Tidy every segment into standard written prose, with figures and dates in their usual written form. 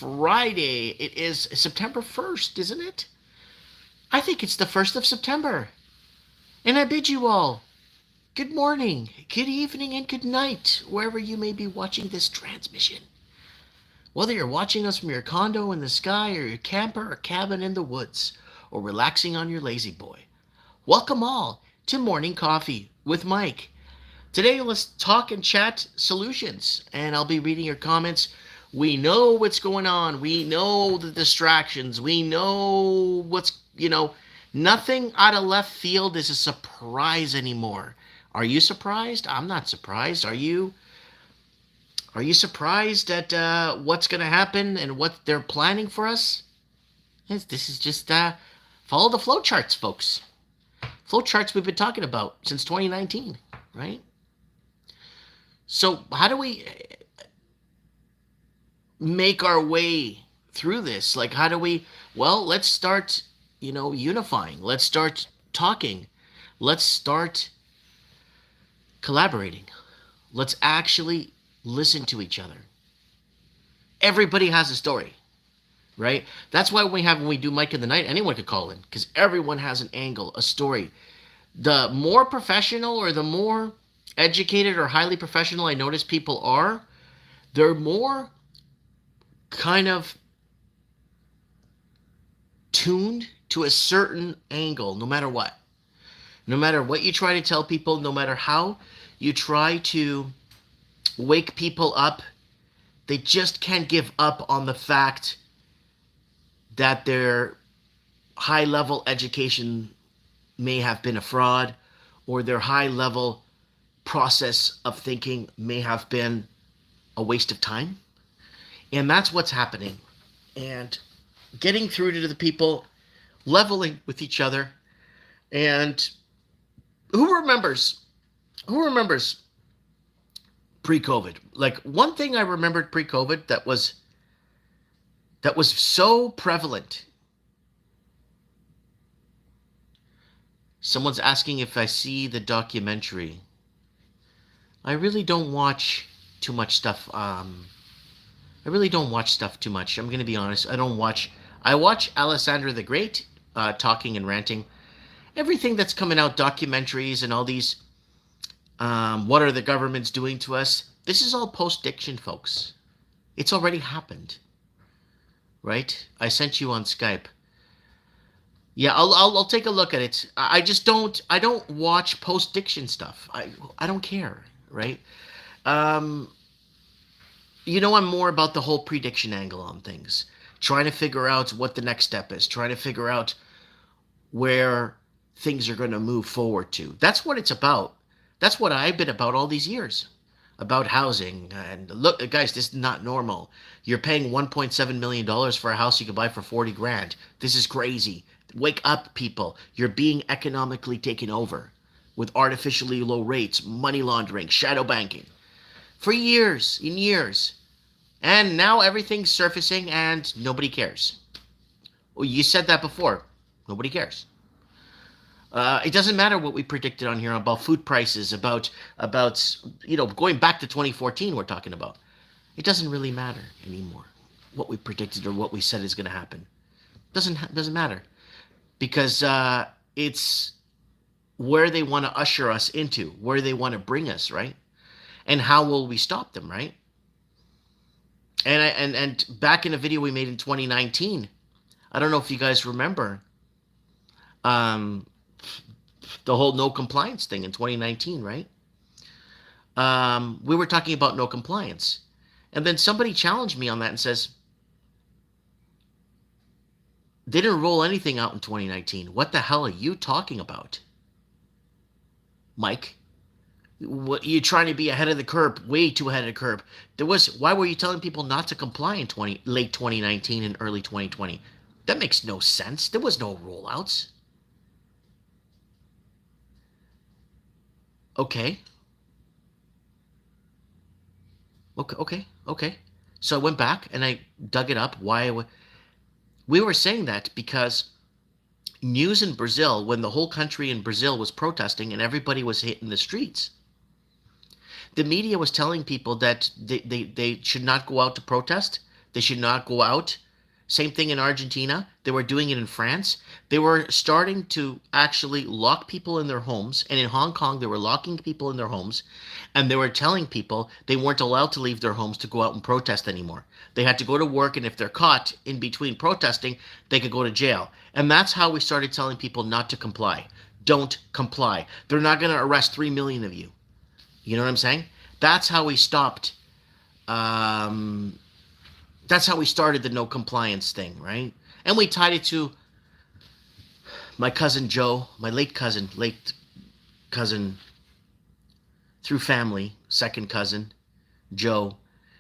Friday. It is September 1st, isn't it? I think it's the 1st of September. And I bid you all good morning, good evening, and good night, wherever you may be watching this transmission. Whether you're watching us from your condo in the sky or your camper or cabin in the woods, or relaxing on your lazy boy, welcome all to Morning Coffee with Mike. Today, let's talk and chat solutions, and I'll be reading your comments. We know what's going on. We know the distractions. We know nothing out of left field is a surprise anymore. Are you surprised? I'm not surprised. Are you? Are you surprised at what's going to happen and what they're planning for us? This is just follow the flow charts, folks. Flow charts we've been talking about since 2019, right? So how do we make our way through this? Like, how do we, well, let's start, unifying. Let's start talking. Let's start collaborating. Let's actually listen to each other. Everybody has a story, right? That's why when we do Mike in the Night, anyone could call in because everyone has an angle, a story. The more professional or the more educated or highly professional I notice people are, they're more kind of tuned to a certain angle, no matter what. No matter what you try to tell people, no matter how you try to wake people up, they just can't give up on the fact that their high level education may have been a fraud, or their high level process of thinking may have been a waste of time. And that's what's happening. And getting through to the people, leveling with each other. And who remembers pre-COVID? Like, one thing I remembered pre-COVID that was so prevalent. Someone's asking if I see the documentary. I really don't watch too much stuff. I really don't watch stuff too much. I'm going to be honest. I watch Alessandra the Great talking and ranting. Everything that's coming out, documentaries and all these, what are the governments doing to us? This is all post-diction, folks. It's already happened. Right? I sent you on Skype. Yeah, I'll take a look at it. I don't watch post-diction stuff. I don't care, right? I'm more about the whole prediction angle on things. Trying to figure out what the next step is. Trying to figure out where things are going to move forward to. That's what it's about. That's what I've been about all these years. About housing. And look, guys, this is not normal. You're paying $1.7 million for a house you can buy for 40 grand. This is crazy. Wake up, people. You're being economically taken over with artificially low rates, money laundering, shadow banking. For years and years. And now everything's surfacing and nobody cares. Well, you said that before. Nobody cares. It doesn't matter what we predicted on here about food prices, about going back to 2014 we're talking about. It doesn't really matter anymore what we predicted or what we said is going to happen. Doesn't matter. Because it's where they want to usher us into, where they want to bring us, right? And how will we stop them, right? And back in a video we made in 2019, I don't know if you guys remember, the whole no compliance thing in 2019, right? We were talking about no compliance. And then somebody challenged me on that and says, they didn't roll anything out in 2019. What the hell are you talking about, Mike? What, you're trying to be ahead of the curve, way too ahead of the curve. Why were you telling people not to comply in late 2019 and early 2020? That makes no sense. There was no rollouts. Okay. So I went back and I dug it up. We were saying that because news in Brazil, when the whole country in Brazil was protesting and everybody was hitting the streets, the media was telling people that they should not go out to protest They should not go out. Same thing in Argentina. They were doing it in France. They were starting to actually lock people in their homes. And in Hong Kong, they were locking people in their homes. And they were telling people they weren't allowed to leave their homes to go out and protest anymore. They had to go to work. And if they're caught in between protesting, they could go to jail. And that's how we started telling people not to comply. Don't comply. They're not going to arrest 3 million of you. You know what I'm saying? That's how we stopped. That's how we started the no compliance thing, right? And we tied it to my cousin Joe, my late cousin through family, second cousin, Joe,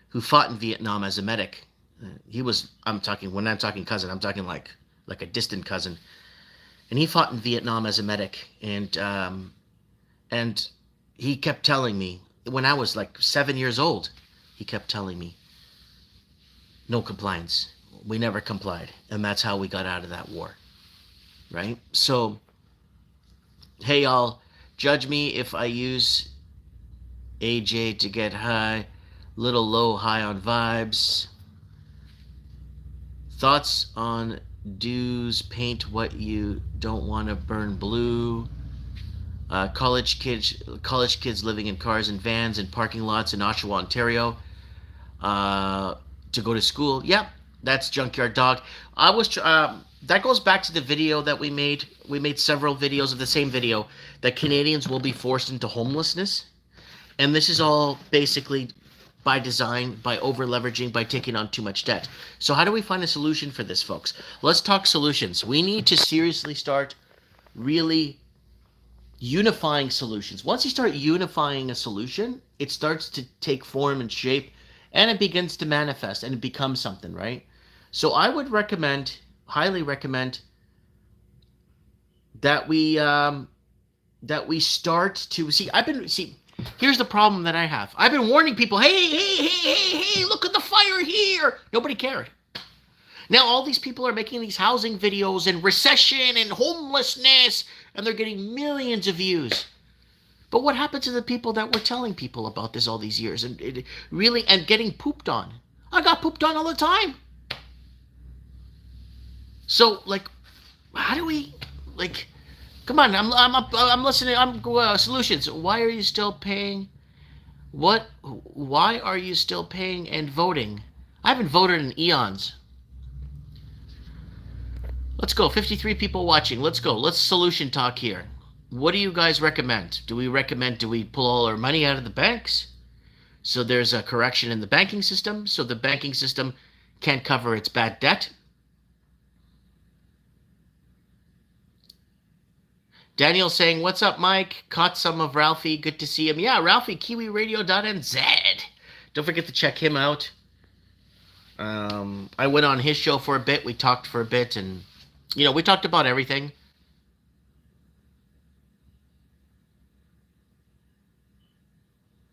who fought in Vietnam as a medic. When I'm talking cousin, I'm talking like a distant cousin. And he fought in Vietnam as a medic. And he kept telling me, when I was like 7 years old, he kept telling me, no compliance. We never complied. And that's how we got out of that war. Right? So, hey y'all, judge me if I use AJ to get high. Little low, high on vibes. Thoughts on dues, paint what you don't want to burn blue. College kids living in cars and vans and parking lots in Oshawa, Ontario. To go to school. Yep, that's Junkyard Dog. That goes back to the video that we made. We made several videos of the same video that Canadians will be forced into homelessness. And this is all basically by design, by over leveraging, by taking on too much debt. So how do we find a solution for this, folks? Let's talk solutions. We need to seriously start really unifying solutions. Once you start unifying a solution, it starts to take form and shape. And it begins to manifest and it becomes something, right? So I would highly recommend that we start to see. Here's the problem that I have. I've been warning people, hey, look at the fire here. Nobody cared. Now all these people are making these housing videos and recession and homelessness, and they're getting millions of views. But what happened to the people that were telling people about this all these years and getting pooped on? I got pooped on all the time. So how do we Come on, I'm listening. Solutions. Why are you still paying? Why are you still paying and voting? I haven't voted in eons. Let's go. 53 people watching. Let's go. Let's solution talk here. What do you guys recommend? Do we pull all our money out of the banks? So there's a correction in the banking system, so the banking system can't cover its bad debt. Daniel saying, what's up, Mike? Caught some of Ralphie. Good to see him. Yeah, Ralphie, KiwiRadio.nz. Don't forget to check him out. I went on his show for a bit. We talked for a bit, and, we talked about everything.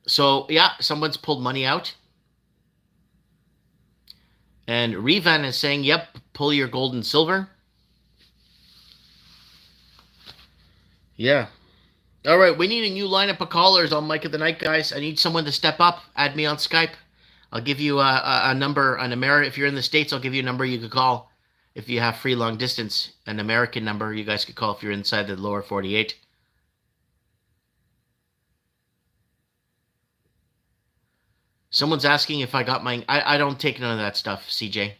So, yeah, someone's pulled money out. And Revan is saying, yep, pull your gold and silver. Yeah. All right, we need a new lineup of callers on Mike of the Night, guys. I need someone to step up. Add me on Skype. I'll give you a number, if you're in the States, I'll give you a number you could call. If you have free long distance, an American number you guys could call if you're inside the lower 48. Someone's asking if I got my... I don't take none of that stuff, CJ.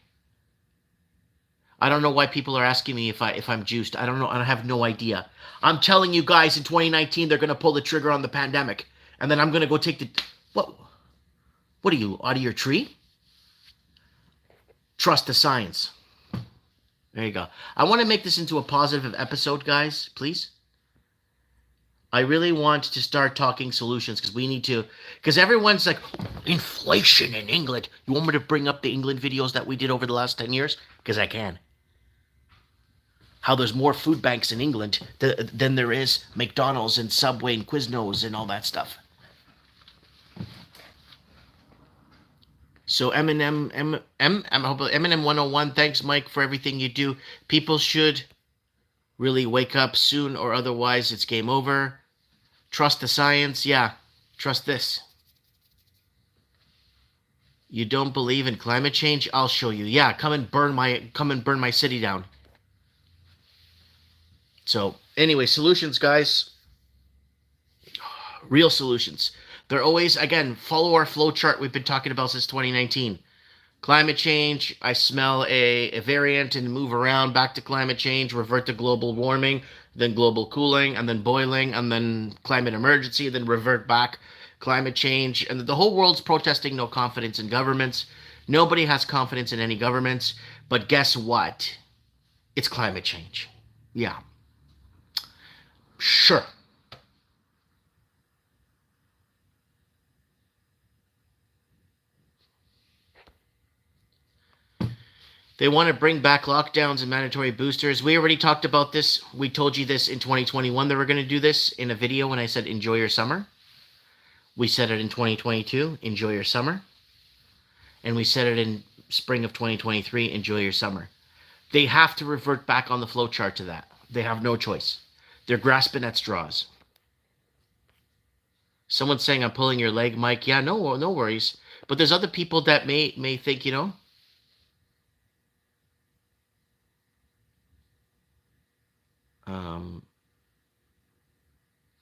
I don't know why people are asking me if I'm juiced. I don't know. I have no idea. I'm telling you guys, in 2019, they're going to pull the trigger on the pandemic. And then I'm going to go take the... What are you, out of your tree? Trust the science. There you go. I want to make this into a positive episode, guys, please. I really want to start talking solutions because we need to... Because everyone's like, inflation in England. You want me to bring up the England videos that we did over the last 10 years? Because I can. How there's more food banks in England than there is McDonald's and Subway and Quiznos and all that stuff. So Eminem 101, thanks Mike for everything you do. People should really wake up soon or otherwise it's game over. Trust the science. Yeah, trust this. You don't believe in climate change? I'll show you. Yeah, come and burn my city down. So, anyway, solutions, guys. Real solutions. They're always, again, follow our flow chart we've been talking about since 2019. Climate change, I smell a variant and move around back to climate change, revert to global warming, then global cooling, and then boiling, and then climate emergency, then revert back climate change. And the whole world's protesting no confidence in governments. Nobody has confidence in any governments. But guess what? It's climate change. Yeah, sure. They want to bring back lockdowns and mandatory boosters. We already talked about this. We told you this in 2021 they were going to do this in a video when I said enjoy your summer. We said it in 2022, enjoy your summer. And we said it in spring of 2023, enjoy your summer. They have to revert back on the flowchart to that. They have no choice. They're grasping at straws. Someone's saying I'm pulling your leg, Mike. Yeah, no worries. But there's other people that may think, Um,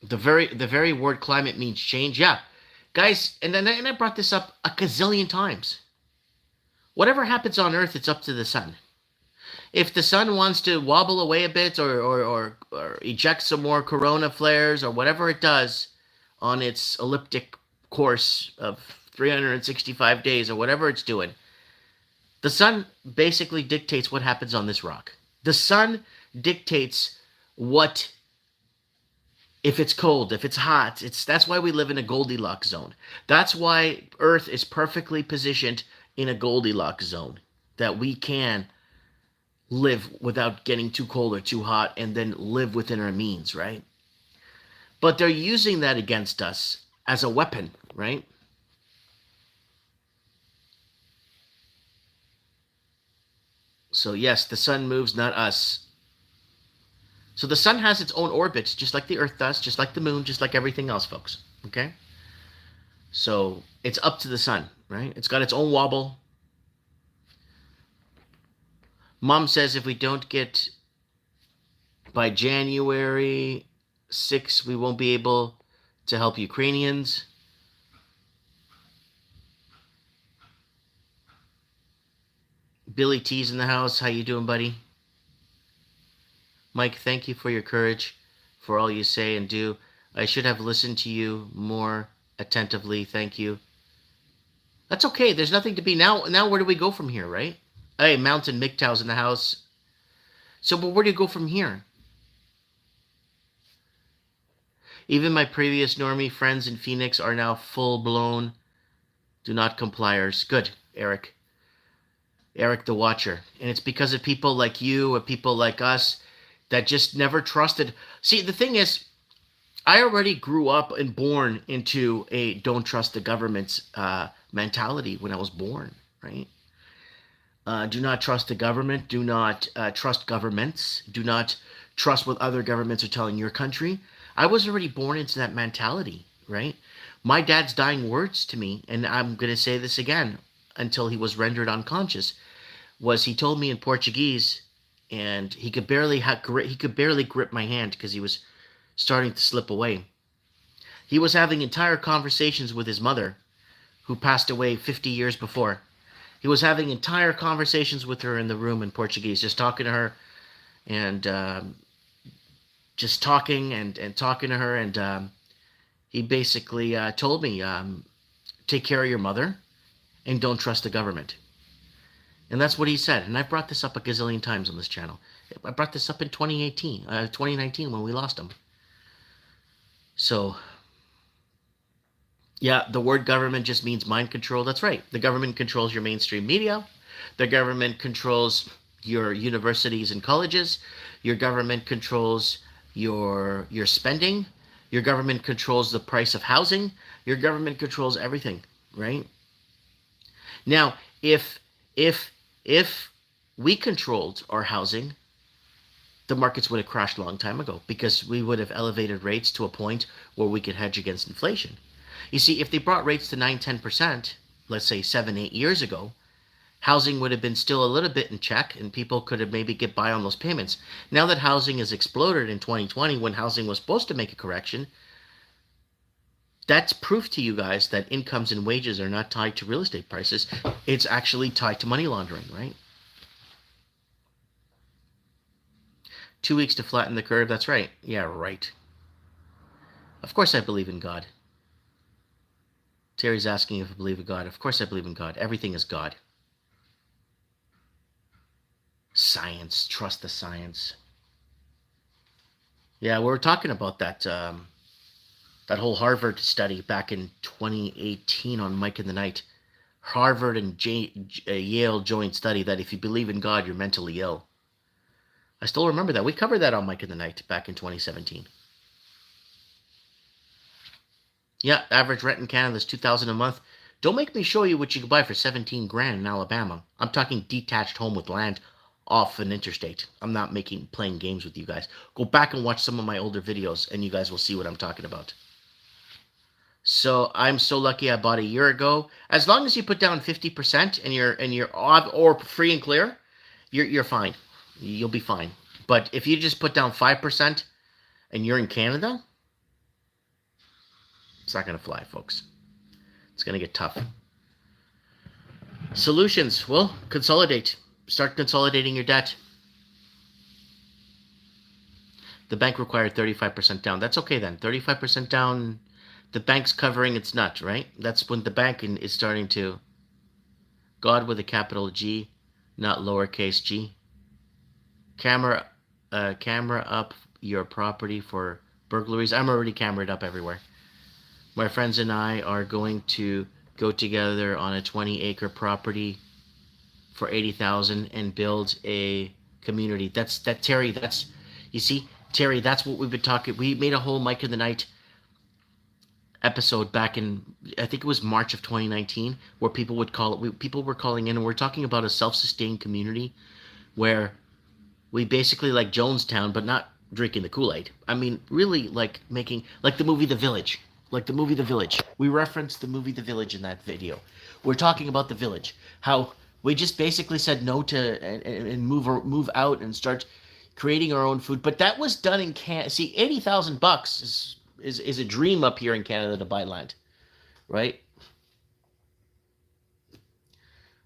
the very word climate means change. Yeah, guys, and I brought this up a gazillion times. Whatever happens on Earth, it's up to the sun. If the sun wants to wobble away a bit or eject some more corona flares or whatever it does on its elliptic course of 365 days or whatever it's doing, the sun basically dictates what happens on this rock. The sun dictates what if it's cold, if it's hot. That's why we live in a Goldilocks zone. That's why Earth is perfectly positioned in a Goldilocks zone, that we can live without getting too cold or too hot and then live within our means, right? But they're using that against us as a weapon, right? So yes, the sun moves, not us. So the sun has its own orbits, just like the Earth does, just like the moon, just like everything else, folks. Okay? So it's up to the sun, right? It's got its own wobble. Mom says if we don't get by January 6th, we won't be able to help Ukrainians. Billy T's in the house. How you doing, buddy? Mike, thank you for your courage, for all you say and do. I should have listened to you more attentively. Thank you. That's okay. There's nothing to be now. Now, where do we go from here, right? Hey, Mountain MGTOW's in the house. So, but where do you go from here? Even my previous normie friends in Phoenix are now full-blown do not compliers. Good, Eric. Eric the Watcher. And it's because of people like you or people like us that just never trusted. See, the thing is, I already grew up and born into a don't trust the government's mentality when I was born, right? Do not trust the government. Do not trust governments. Do not trust what other governments are telling your country. I was already born into that mentality, right? My dad's dying words to me, and I'm going to say this again until he was rendered unconscious, was he told me in Portuguese, and he could barely grip my hand because he was starting to slip away. He was having entire conversations with his mother, who passed away 50 years before. He was having entire conversations with her in the room in Portuguese, just talking to her, and just talking and talking to her, and he basically told me, take care of your mother, and don't trust the government. And that's what he said. And I've brought this up a gazillion times on this channel. I brought this up in 2019 when we lost him. So, yeah, the word government just means mind control. That's right. The government controls your mainstream media. The government controls your universities and colleges. Your government controls your spending. Your government controls the price of housing. Your government controls everything, right? Now, if we controlled our housing, the markets would have crashed a long time ago because we would have elevated rates to a point where we could hedge against inflation. You see, if they brought rates to 9-10%, let's say 7, 8 years ago, housing would have been still a little bit in check and people could have maybe get by on those payments. Now that housing has exploded in 2020, when housing was supposed to make a correction, that's proof to you guys that incomes and wages are not tied to real estate prices. It's actually tied to money laundering, right? 2 weeks to flatten the curve. That's right. Yeah, right. Of course I believe in God. Terry's asking if I believe in God. Of course I believe in God. Everything is God. Science. Trust the science. Yeah, we were talking about that whole Harvard study back in 2018 on Mike in the Night. Harvard and Yale joint study that if you believe in God, you're mentally ill. I still remember that. We covered that on Mike in the Night back in 2017. Yeah, average rent in Canada is $2,000 a month. Don't make me show you what you can buy for 17 grand in Alabama. I'm talking detached home with land off an interstate. I'm not playing games with you guys. Go back and watch some of my older videos and you guys will see what I'm talking about. So I'm so lucky I bought a year ago. As long as you put down 50% and you're odd or free and clear, you're fine. You'll be fine. But if you just put down 5% and you're in Canada, it's not going to fly, folks. It's going to get tough. Solutions. Well, consolidate. Start consolidating your debt. The bank required 35% down. That's okay then. 35% down. The bank's covering its nut, right? That's when the bank is starting to. God with a capital G, not lowercase g. Camera up your property for burglaries. I'm already cameraed up everywhere. My friends and I are going to go together on a 20-acre property for $80,000 and build a community. Terry. You see, Terry. That's what we've been talking. We made a whole Mike in the Night episode back in, I think it was March of 2019, where people were calling in and we're talking about a self-sustained community where we basically like Jonestown, but not drinking the Kool-Aid. I mean, really like making like the movie The Village. Like the movie The Village. We referenced the movie The Village in that video. We're talking about The Village. How we just basically said no to and move out and start creating our own food. But that was done in Canada. See, $80,000 is a dream up here in Canada to buy land, right?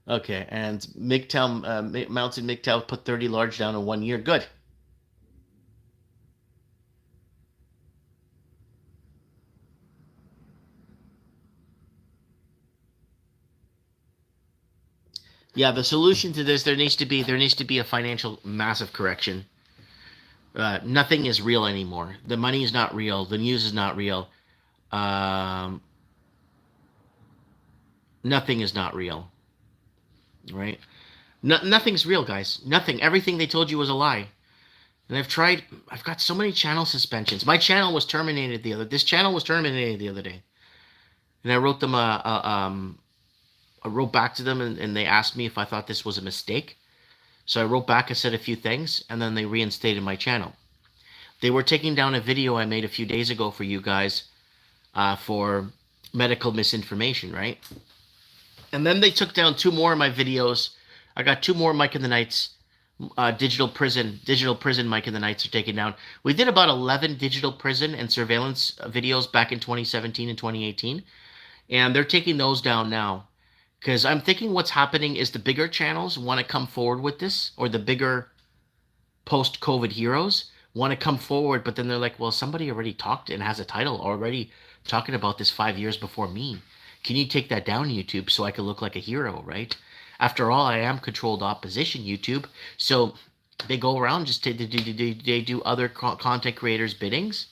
Okay, and MGTOW, Mountain MGTOW put 30 large down in 1 year. Good. Yeah, the solution to this, there needs to be a financial massive correction. Nothing is real anymore. The money is not real. The news is not real. Um, Nothing is not real, right? No, nothing's real, guys. Nothing. Everything they told you was a lie. And I've got so many channel suspensions. My channel was terminated this channel was terminated the other day. And I wrote them I wrote back to them and they asked me if I thought this was a mistake. So I wrote back, I said a few things, and then they reinstated my channel. They were taking down a video I made a few days ago for you guys for medical misinformation, right? And then they took down 2 more of my videos. I got 2 more Mike in the Nights, digital prison Mike in the Nights are taken down. We did about 11 digital prison and surveillance videos back in 2017 and 2018. And they're taking those down now. Because I'm thinking what's happening is the bigger channels want to come forward with this, or the bigger post-COVID heroes want to come forward, but then they're like, well, somebody already talked and has a title already talking about this 5 years before me. Can you take that down, YouTube, so I can look like a hero, right? After all, I am controlled opposition, YouTube. So they go around, they do other content creators' biddings.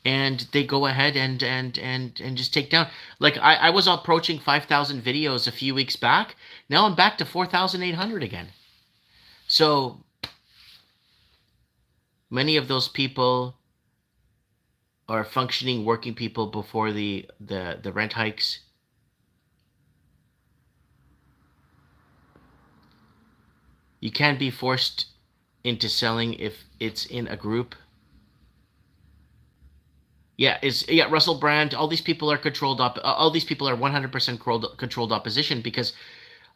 And they go ahead and just take down. Like I was approaching 5,000 videos a few weeks back. Now I'm back to 4,800 again. So many of those people are functioning working people before the rent hikes. You can't be forced into selling if it's in a group. Yeah, Russell Brand. All these people are controlled up. All these people are 100% controlled opposition because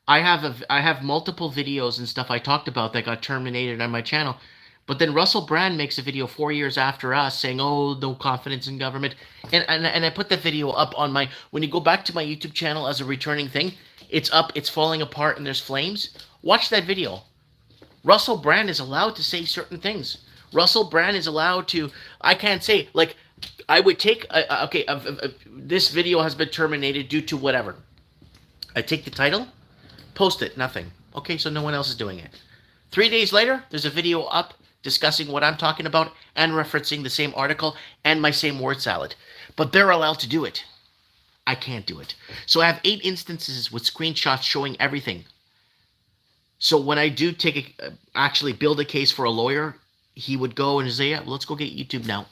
I have multiple videos and stuff I talked about that got terminated on my channel. But then Russell Brand makes a video 4 years after us saying, "Oh, no confidence in government," and I put the video up on my. When you go back to my YouTube channel as a returning thing, it's up. It's falling apart and there's flames. Watch that video. Russell Brand is allowed to say certain things. Russell Brand is allowed to. I can't say like I would take. Okay, this video has been terminated due to whatever. I take the title, post it, nothing. Okay, so no one else is doing it. 3 days later, there's a video up discussing what I'm talking about and referencing the same article and my same word salad. But they're allowed to do it. I can't do it. So I have 8 instances with screenshots showing everything. So when I do actually build a case for a lawyer, he would go and say, "Yeah, well, let's go get YouTube now,"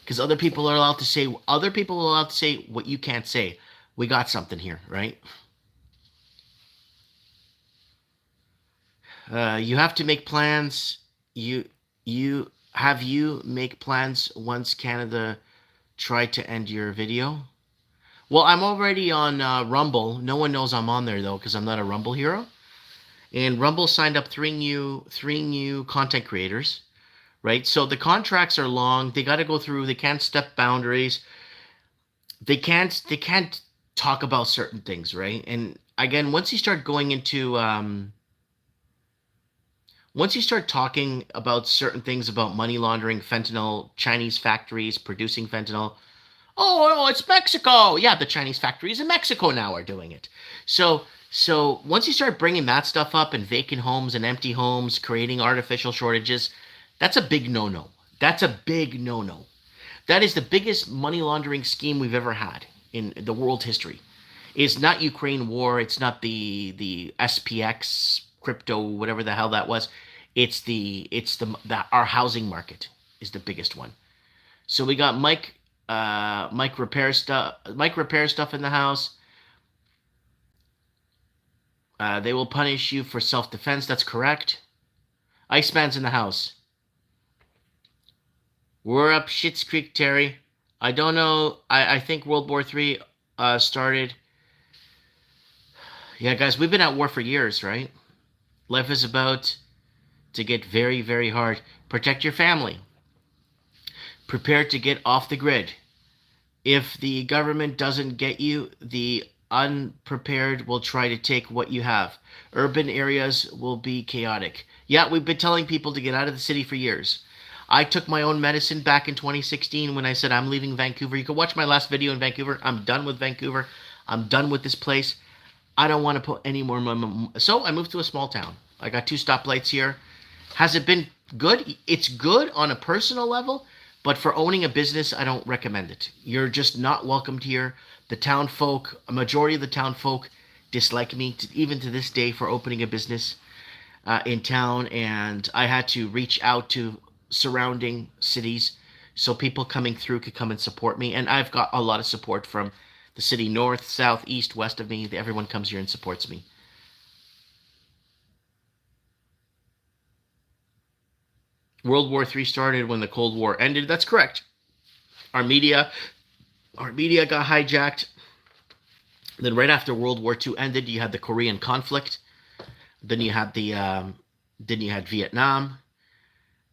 because other people are allowed to say what you can't say. We got something here, right? You have to make plans. You make plans once Canada tried to end your video. Well, I'm already on Rumble. No one knows I'm on there though because I'm not a Rumble hero. And Rumble signed up three new content creators, right? So the contracts are long. They got to go through. They can't step boundaries. They can't talk about certain things, right? And again, once you start going into once you start talking about certain things about money laundering, fentanyl, Chinese factories producing fentanyl, oh, it's Mexico. Yeah, the Chinese factories in Mexico now are doing it. So once you start bringing that stuff up and vacant homes and empty homes, creating artificial shortages, that's a big no-no. That's a big no-no. That is the biggest money laundering scheme we've ever had in the world history. It's not Ukraine war. It's not the SPX crypto, whatever the hell that was. It's the our housing market is the biggest one. So we got Mike repair stuff in the house. They will punish you for self-defense. That's correct. Iceman's in the house. We're up Schitt's Creek, Terry. I don't know. I think World War III started. Yeah, guys, we've been at war for years, right? Life is about to get very, very hard. Protect your family. Prepare to get off the grid. If the government doesn't get you, the unprepared will try to take what you have. Urban areas will be chaotic. Yeah, we've been telling people to get out of the city for years. I took my own medicine back in 2016 when I said I'm leaving Vancouver. You can watch my last video in Vancouver. I'm done with Vancouver. I'm done with this place. I don't want to put any more money. So I moved to a small town. I got 2 stoplights here. Has it been good? It's good on a personal level, but for owning a business, I don't recommend it. You're just not welcomed here. The town folk, a majority of the town folk dislike me, even to this day, for opening a business in town. And I had to reach out to surrounding cities so people coming through could come and support me. And I've got a lot of support from the city north, south, east, west of me. Everyone comes here and supports me. World War III started when the Cold War ended. That's correct. Our media got hijacked. Then right after World War II ended, you had the Korean conflict. Then you had Vietnam,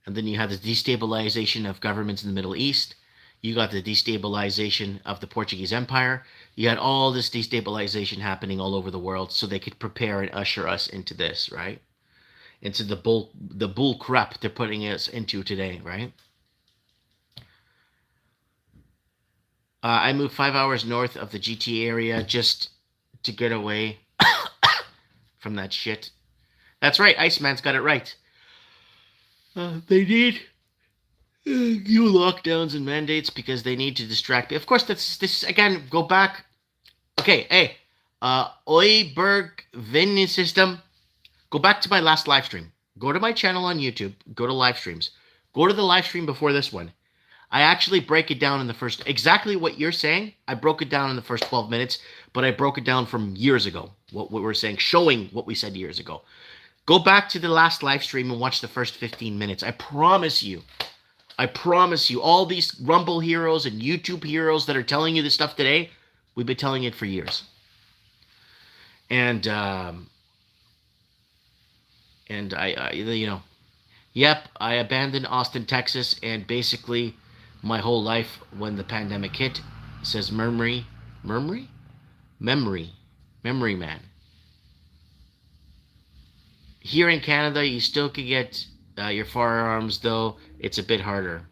and then you had the destabilization of governments in the Middle East. You got the destabilization of the Portuguese Empire. You had all this destabilization happening all over the world so they could prepare and usher us into this, right? Into the bull crap they're putting us into today, right? I moved 5 hours north of the GTA area just to get away from that shit. That's right, Iceman's got it right. They need new lockdowns and mandates because they need to distract. Of course, this again. Go back. Okay, hey, Oiberg Vin system. Go back to my last live stream. Go to my channel on YouTube. Go to live streams. Go to the live stream before this one. I actually break it down in the first, exactly what you're saying. I broke it down in the first 12 minutes, but I broke it down from years ago. What we were saying, showing what we said years ago. Go back to the last live stream and watch the first 15 minutes. I promise you, I promise you, all these Rumble heroes and YouTube heroes that are telling you this stuff today, we've been telling it for years. And yep, I abandoned Austin, Texas, and basically my whole life when the pandemic hit says memory, memory, memory man. Here in Canada, you still could get your firearms, though it's a bit harder.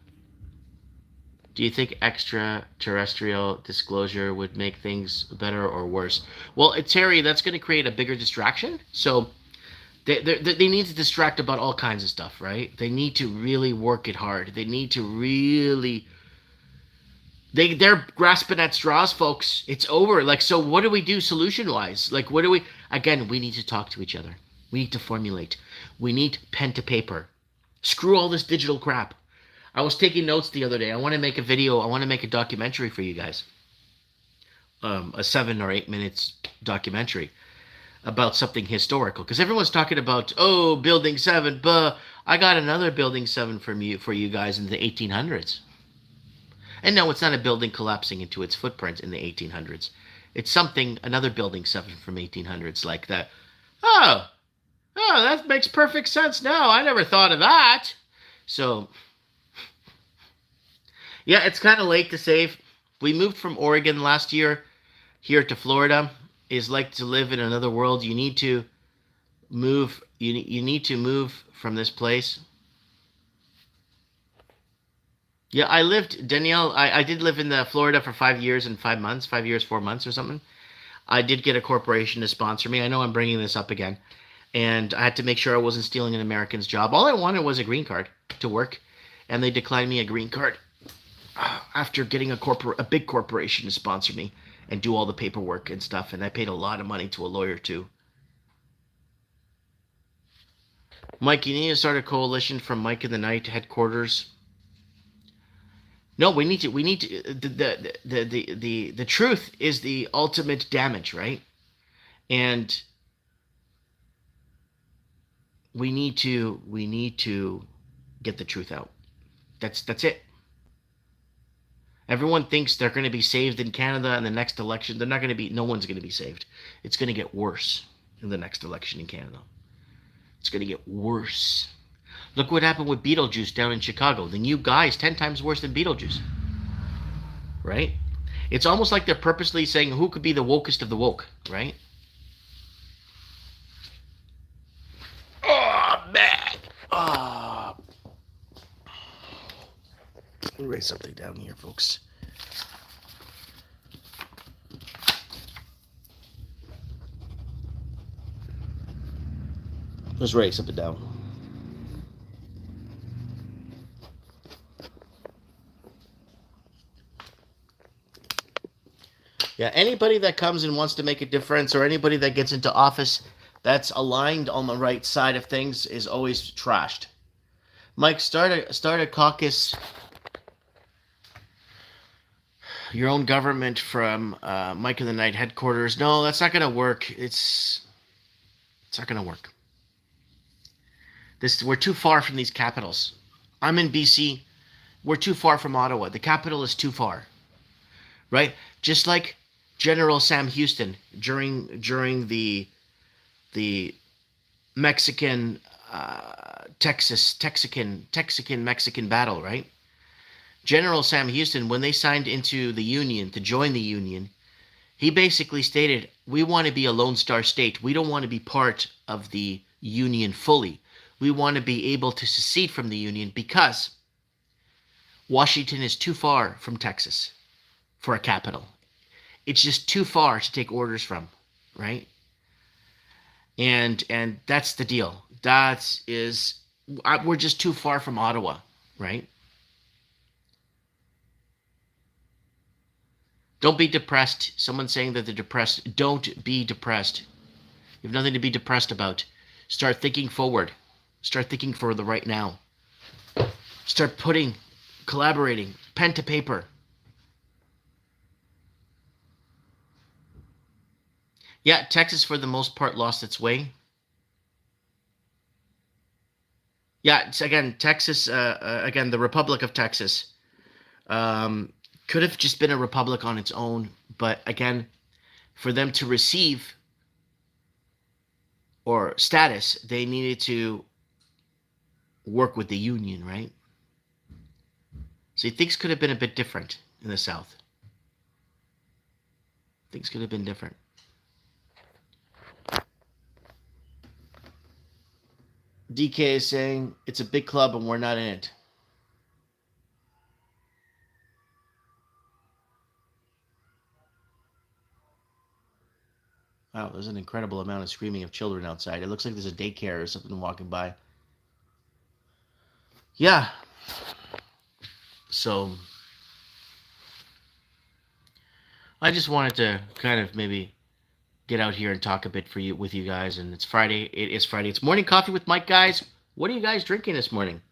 Do you think extraterrestrial disclosure would make things better or worse? Well, Terry, that's going to create a bigger distraction. So they need to distract about all kinds of stuff, right? They need to really work it hard. They need to really. They're grasping at straws, folks. It's over. Like, so what do we do solution wise? Like, what do we? Again, we need to talk to each other. We need to formulate. We need pen to paper. Screw all this digital crap. I was taking notes the other day. I want to make a video. I want to make a documentary for you guys. A 7 or 8 minutes documentary about something historical. Because everyone's talking about, oh, Building 7, but I got another Building 7 for you guys in the 1800s. And no, it's not a building collapsing into its footprint in the 1800s. It's something, another Building 7 from 1800s like that. Oh, that makes perfect sense now. I never thought of that. So, yeah, it's kind of late to save. We moved from Oregon last year here to Florida. It's like to live in another world. You need to move. You need to move from this place. Yeah, Danielle, I did live in Florida for 5 years and 5 months, 5 years, 4 months or something. I did get a corporation to sponsor me. I know I'm bringing this up again. And I had to make sure I wasn't stealing an American's job. All I wanted was a green card to work. And they declined me a green card after getting a big corporation to sponsor me and do all the paperwork and stuff. And I paid a lot of money to a lawyer too. Mike, you need to start a coalition from Mike in the Night headquarters. No, we need to. The truth is the ultimate damage, right? And we need to get the truth out. That's it. Everyone thinks they're going to be saved in Canada in the next election. They're not going to be. No one's going to be saved. It's going to get worse in the next election in Canada. It's going to get worse. Look what happened with Beetlejuice down in Chicago. The new guy is 10 times worse than Beetlejuice. Right? It's almost like they're purposely saying who could be the wokest of the woke, right? Oh, man. Oh. Let me write something down here, folks. Let's write something down. Yeah, anybody that comes and wants to make a difference, or anybody that gets into office that's aligned on the right side of things, is always trashed. Mike, start a caucus, your own government from Mike in the Night headquarters. No, that's not going to work. It's not going to work. We're too far from these capitals. I'm in BC. We're too far from Ottawa. The capital is too far, right? Just like General Sam Houston during the Mexican Mexican battle, right? General Sam Houston, when they signed into the Union to join the Union, he basically stated, "We want to be a Lone Star state. We don't want to be part of the Union fully. We want to be able to secede from the Union because Washington is too far from Texas for a capital. It's just too far to take orders from, right? And that's the deal. We're just too far from Ottawa, right? Don't be depressed. Someone's saying that they're depressed. Don't be depressed. You have nothing to be depressed about. Start thinking forward. Start thinking for the right now. Start collaborating, pen to paper. Yeah, Texas for the most part lost its way. Yeah, it's, again, Texas. Again, the Republic of Texas could have just been a republic on its own, but again, for them to receive or status, they needed to work with the union, right? See, things could have been a bit different in the South. Things could have been different. DK is saying it's a big club and we're not in it. Wow, there's an incredible amount of screaming of children outside. It looks like there's a daycare or something walking by. Yeah. So I just wanted to kind of maybe get out here and talk a bit with you guys. And it's Friday. It is Friday. It's morning coffee with Mike, guys. What are you guys drinking this morning?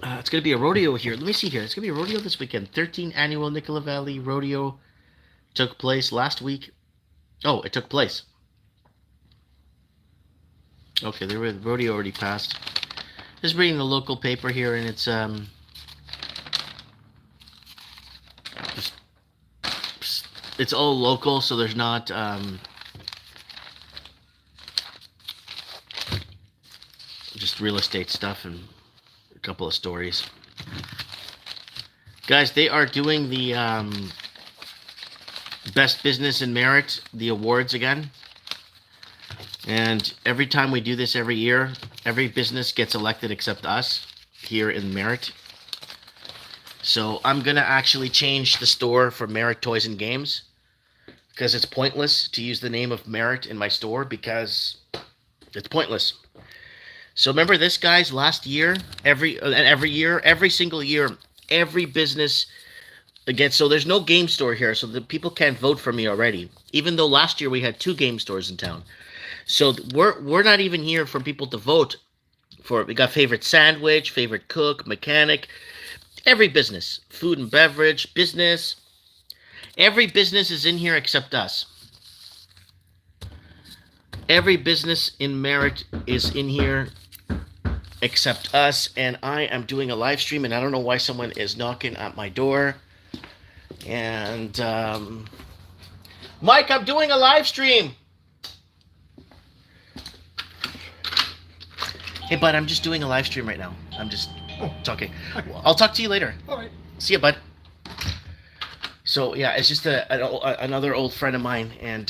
It's going to be a rodeo here. Let me see here. It's going to be a rodeo this weekend. 13th annual Nicola Valley Rodeo took place last week. Oh, it took place. Okay, the rodeo already passed. Just reading the local paper here, and it's it's all local, so there's not just real estate stuff and a couple of stories. Guys, they are doing the Best Business in Merit, the awards again. And every time we do this every year, every business gets elected except us here in Merit. So I'm going to actually change the store for Merit Toys and Games because it's pointless to use the name of Merit in my store because it's pointless. So remember this, guys, last year, every single year, every business gets, so there's no game store here, so the people can't vote for me already, even though last year we had 2 game stores in town. So we're not even here for people to vote for. We got favorite sandwich, favorite cook, mechanic, every business, food and beverage, business. Every business is in here except us. Every business in Merit is in here except us, and I am doing a live stream, and I don't know why someone is knocking at my door. And Mike, I'm doing a live stream. Hey, bud, I'm just doing a live stream right now. I'm just talking. I'll talk to you later. All right. See ya, bud. So, yeah, it's just another old friend of mine, and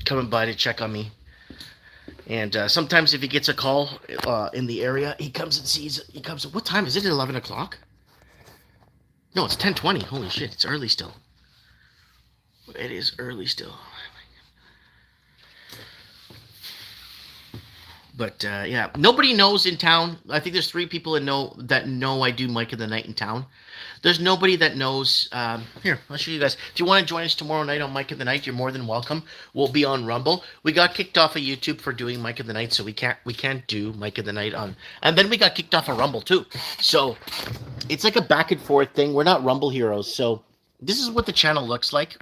coming by to check on me. And sometimes if he gets a call in the area, he comes and sees. He comes. What time is it? 11 o'clock? No, it's 10:20. Holy shit! It's early still. It is early still. But yeah, nobody knows in town. I think there's 3 people that know I do Mike in the Night in town. There's nobody that knows. Here, I'll show you guys. If you want to join us tomorrow night on Mike in the Night, you're more than welcome. We'll be on Rumble. We got kicked off of YouTube for doing Mike in the Night, so we can't do Mike in the Night on. And then we got kicked off of Rumble too. So it's like a back and forth thing. We're not Rumble heroes. So this is what the channel looks like.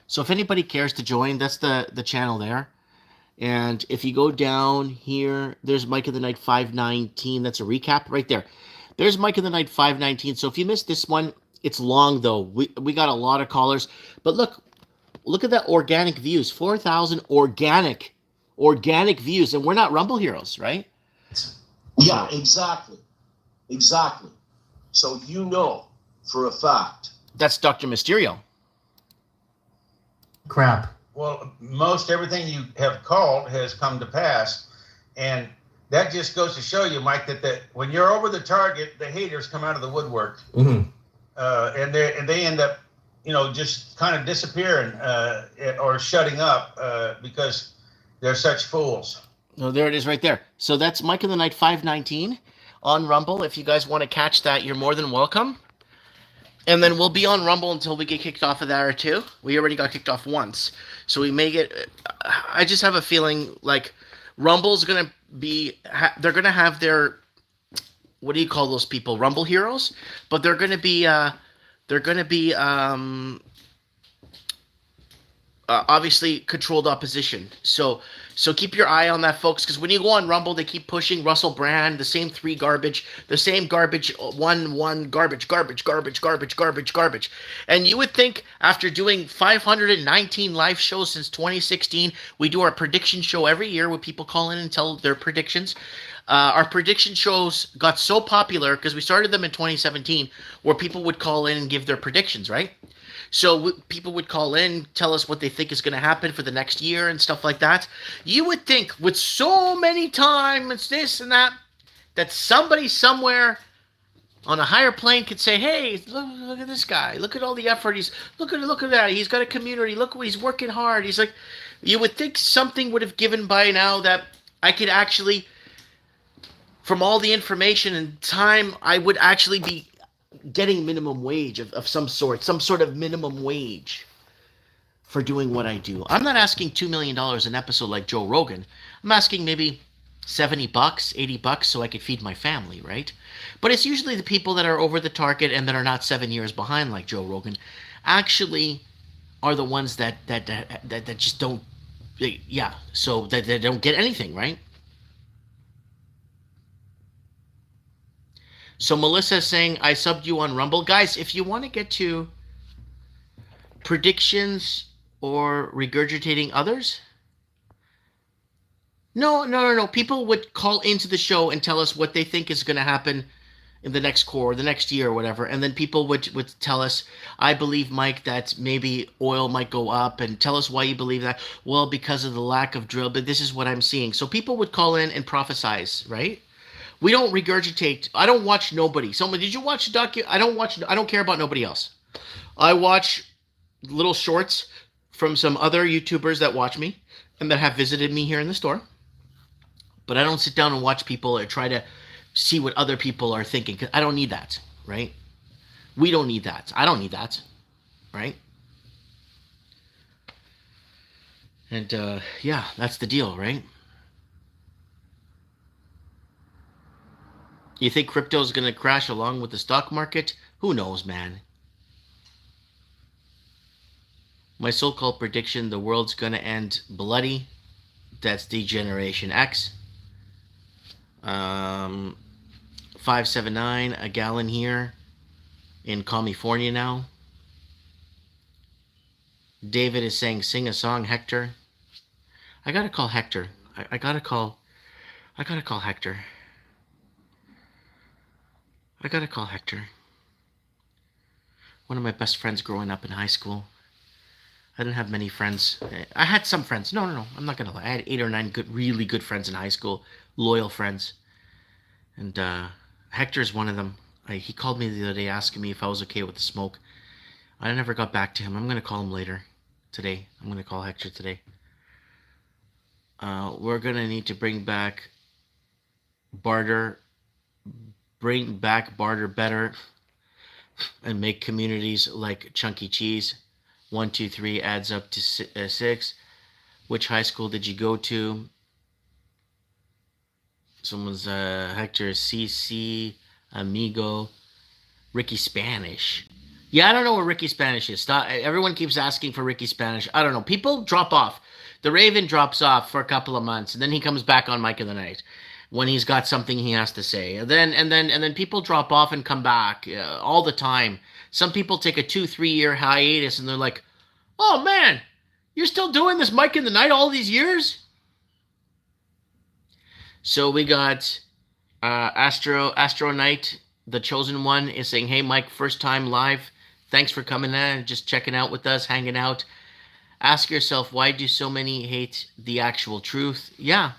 So if anybody cares to join, that's the channel there. And if you go down here, there's Mike in the Night 519. That's a recap right there. There's Mike in the Night 519. So if you missed this one, it's long though. We got a lot of callers. But look at that organic views. 4,000 organic views. And we're not Rumble heroes, right? Yeah, exactly. Exactly. So you know for a fact. That's Dr. Mysterio. Crap. Well, most everything you have called has come to pass, and that just goes to show you, Mike, that when you're over the target, the haters come out of the woodwork, Mm-hmm. And they end up, just kind of disappearing or shutting up because they're such fools. Oh, there it is right there. So that's Mike in the Night 519 on Rumble. If you guys want to catch that, you're more than welcome. And then we'll be on Rumble until we get kicked off of there too. We already got kicked off once. So we may get... I just have a feeling like Rumble's going to be... They're going to have their... What do you call those people? Rumble heroes? But they're going to be... obviously controlled opposition. So keep your eye on that, folks, because when you go on Rumble, they keep pushing Russell Brand, the same three garbage, the same garbage, one garbage, garbage, garbage, garbage, garbage, garbage. And you would think after doing 519 live shows since 2016, we do our prediction show every year where people call in and tell their predictions. Our prediction shows got so popular because we started them in 2017, where people would call in and give their predictions, right? So people would call in, tell us what they think is going to happen for the next year and stuff like that. You would think with so many times this and that, that somebody somewhere on a higher plane could say, "Hey, look at this guy. Look at all the effort. Look at that. He's got a community. Look, he's working hard." He's like, you would think something would have given by now that I could actually, from all the information and time, I would actually be getting minimum wage of some sort of minimum wage for doing what I do. I'm not asking $2 million an episode like Joe Rogan. I'm asking maybe $70, $80 so I could feed my family, right? But it's usually the people that are over the target and that are not 7 years behind like Joe Rogan actually are the ones that just don't, so that they don't get anything, right? So Melissa is saying, I subbed you on Rumble. Guys, if you want to get to predictions or regurgitating others, no. People would call into the show and tell us what they think is going to happen in the next quarter, the next year or whatever. And then people would tell us, I believe, Mike, that maybe oil might go up, and tell us why you believe that. Well, because of the lack of drill, but this is what I'm seeing. So people would call in and prophesize, right? We don't regurgitate. I don't watch nobody. Someone, did you watch the I don't care about nobody else. I watch little shorts from some other YouTubers that watch me and that have visited me here in the store. But I don't sit down and watch people or try to see what other people are thinking, because I don't need that, right? We don't need that. I don't need that, right? And that's the deal, right? You think crypto is going to crash along with the stock market? Who knows, man? My so-called prediction, the world's going to end bloody. That's Degeneration X. 579, a gallon here in California now. David is saying, sing a song, Hector. I got to call Hector. I got to call Hector. I gotta call Hector. One of my best friends growing up in high school. I didn't have many friends. I had some friends. No. I'm not gonna lie. I had 8 or 9 really good friends in high school. Loyal friends. And Hector is one of them. He called me the other day asking me if I was okay with the smoke. I never got back to him. I'm gonna call him later. Today. I'm gonna call Hector today. We're gonna need to bring back barter. Bring back barter better and make communities like Chuck E. Cheese. 1, 2, 3 adds up to 6. Which high school did you go to? Someone's Hector CC Amigo Ricky Spanish. Yeah, I don't know where Ricky Spanish is. Everyone keeps asking for Ricky Spanish. I don't know. People drop off. The Raven drops off for a couple of months, and then he comes back on Mike in the Night when he's got something he has to say. And then people drop off and come back all the time. Some people take a 2-3 year hiatus and they're like, "Oh man, you're still doing this Mike in the Night all these years?" So we got Astro Knight, the chosen one, is saying, "Hey Mike, first time live. Thanks for coming in, just checking out with us, hanging out. Ask yourself, why do so many hate the actual truth?" Yeah.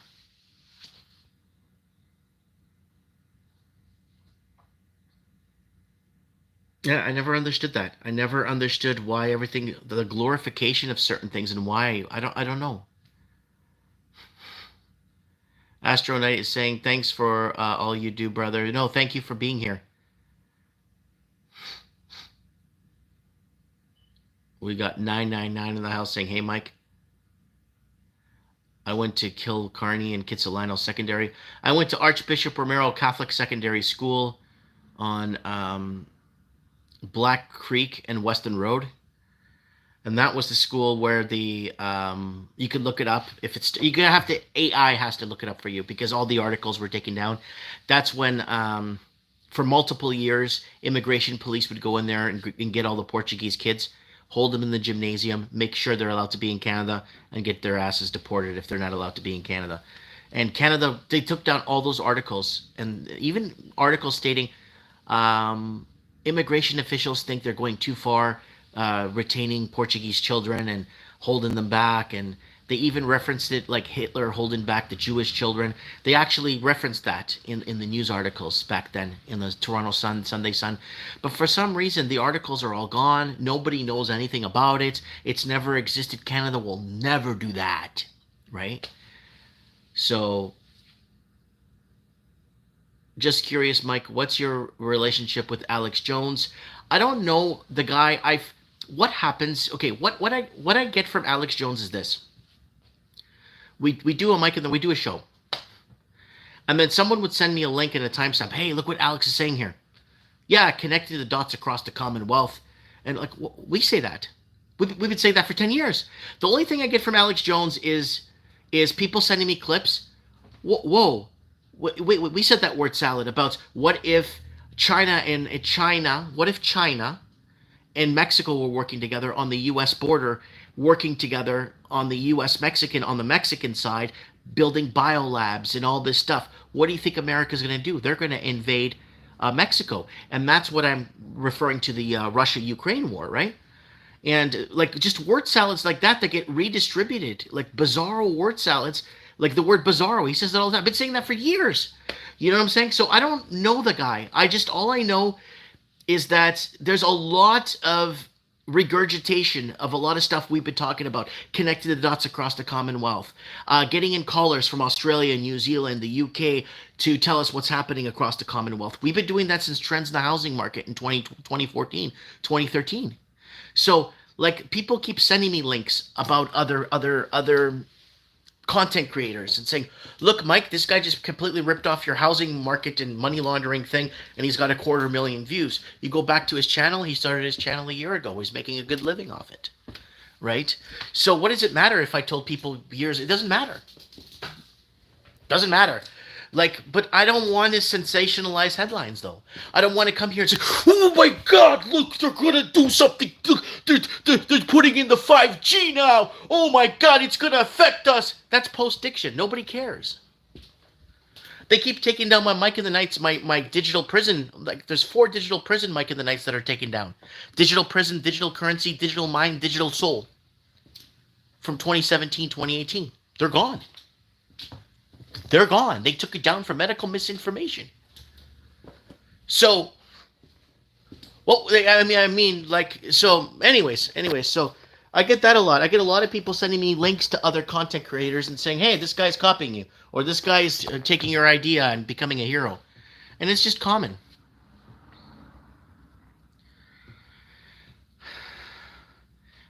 Yeah, I never understood that. I never understood why everything, the glorification of certain things, and why. I don't know. Astro Knight is saying, thanks for all you do, brother. No, thank you for being here. We got 999 in the house saying, hey, Mike. I went to Kilcarney and Kitsilano Secondary. I went to Archbishop Romero Catholic Secondary School on Black Creek and Weston Road. and that was the school where the you could look it up if it's you're gonna have to AI has to look it up for you because all the articles were taken down. That's when for multiple years immigration police would go in there and get all the Portuguese kids, hold them in the gymnasium, make sure they're allowed to be in Canada, and get their asses deported if they're not allowed to be in Canada. And Canada, they took down all those articles and even articles stating immigration officials think they're going too far, retaining Portuguese children and holding them back. And they even referenced it like Hitler holding back the Jewish children. They actually referenced that in the news articles back then in the Toronto Sun, Sunday Sun. But for some reason, the articles are all gone. Nobody knows anything about it. It's never existed. Canada will never do that, right? So, just curious, Mike, what's your relationship with Alex Jones? I don't know the guy. What happens? Okay, what I get from Alex Jones is this. We do a mic and then we do a show, and then someone would send me a link and a timestamp. Hey, look what Alex is saying here. Yeah, connecting the dots across the Commonwealth, and like we say that. We've been saying that for 10 years. The only thing I get from Alex Jones is people sending me clips. Whoa. Wait, we said that word salad about what if China and Mexico were working together on the U.S. border, working together on the U.S.-Mexican, on the Mexican side, building biolabs and all this stuff. What do you think America's going to do? They're going to invade Mexico. And that's what I'm referring to the Russia-Ukraine war, right? And like just word salads like that get redistributed, like bizarro word salads, like the word bizarro. He says that all the time. I've been saying that for years. You know what I'm saying? So I don't know the guy. All I know is that there's a lot of regurgitation of a lot of stuff we've been talking about, connecting the dots across the Commonwealth, getting in callers from Australia, New Zealand, the UK to tell us what's happening across the Commonwealth. We've been doing that since Trends in the Housing Market in 2014, 2013. So, like, people keep sending me links about other content creators and saying, look, Mike, this guy just completely ripped off your housing market and money laundering thing, and he's got 250,000 views. You go back to his channel, he started his channel a year ago. He's making a good living off it, right? So what does it matter if I told people years? It doesn't matter. Doesn't matter. Like, but I don't want to sensationalize headlines, though. I don't want to come here and say, oh my God, look, they're going to do something. They're putting in the 5G now. Oh my God, it's going to affect us. That's post-diction. Nobody cares. They keep taking down my Mike in the Nights, my digital prison. Like, there's 4 digital prison Mike in the Nights that are taken down. Digital prison, digital currency, digital mind, digital soul. From 2017, 2018. They're gone. They're gone. They took it down for medical misinformation. So, well, anyways, so I get that a lot. I get a lot of people sending me links to other content creators and saying, hey, this guy's copying you, or this guy's taking your idea and becoming a hero. And it's just common.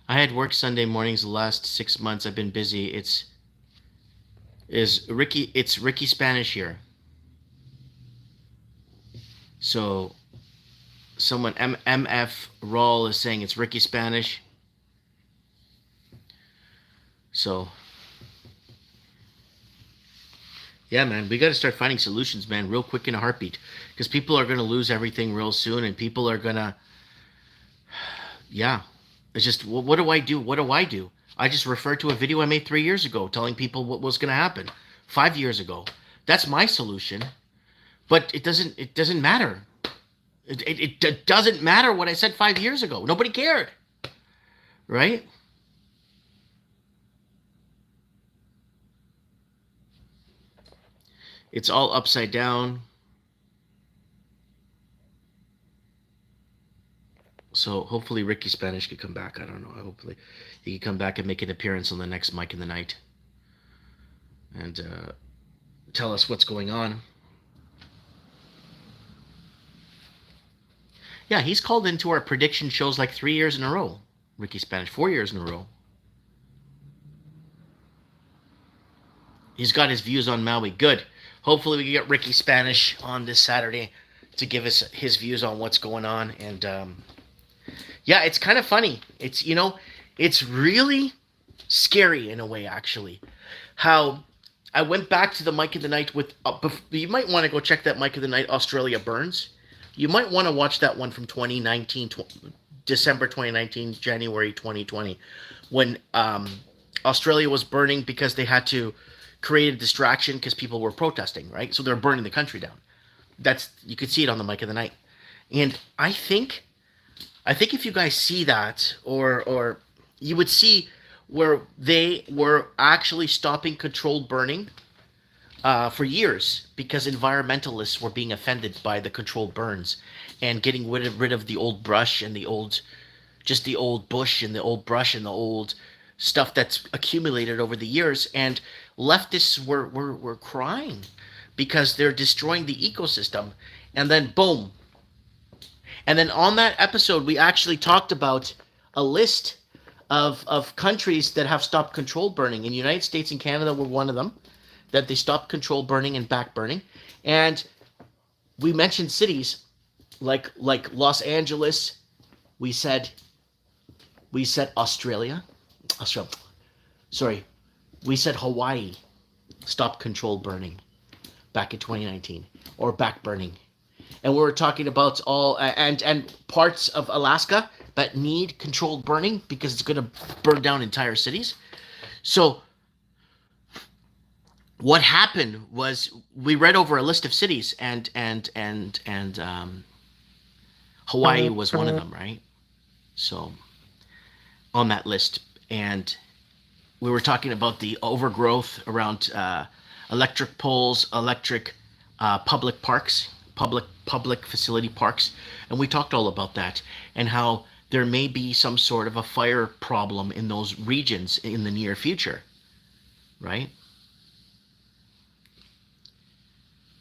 I had work Sunday mornings the last 6 months. I've been busy. It's Ricky Spanish here. So someone MF Rawl is saying it's Ricky Spanish. So yeah, man, we got to start finding solutions, man, real quick in a heartbeat, because people are going to lose everything real soon, and people are going to, yeah, it's just, what do I do? What do I do? I just referred to a video I made 3 years ago telling people what was going to happen 5 years ago. That's my solution. But it doesn't matter. It doesn't matter what I said 5 years ago. Nobody cared. Right? It's all upside down. So hopefully Ricky Spanish could come back. I don't know. Hopefully he could come back and make an appearance on the next Mike in the Night and tell us what's going on. Yeah, he's called into our prediction shows like 3 years in a row. Ricky Spanish, 4 years in a row. He's got his views on Maui. Good. Hopefully we can get Ricky Spanish on this Saturday to give us his views on what's going on. And yeah, it's kind of funny. It's, It's really scary in a way, actually. How I went back to the Mike of the Night with. You might want to go check that Mike of the Night Australia Burns. You might want to watch that one from 2019, December 2019, January 2020, when Australia was burning because they had to create a distraction because people were protesting, right? So they're burning the country down. That's you could see it on the Mike of the Night, and I think if you guys see that, or you would see where they were actually stopping controlled burning for years because environmentalists were being offended by the controlled burns and getting rid of the old brush and just the old bush and the old brush and the old stuff that's accumulated over the years. And leftists were crying because they're destroying the ecosystem. And then boom. And then on that episode, we actually talked about a list of countries that have stopped controlled burning. And the United States and Canada were one of them, that they stopped controlled burning and back burning. And we mentioned cities like Los Angeles. We said Australia. Sorry. We said Hawaii stopped controlled burning back in 2019, or back burning. And we were talking about all and parts of Alaska that need controlled burning because it's going to burn down entire cities. So what happened was we read over a list of cities, and Hawaii was one of them, right? So on that list, and we were talking about the overgrowth around electric poles, electric public parks, public facility parks, and we talked all about that and how there may be some sort of a fire problem in those regions in the near future, right?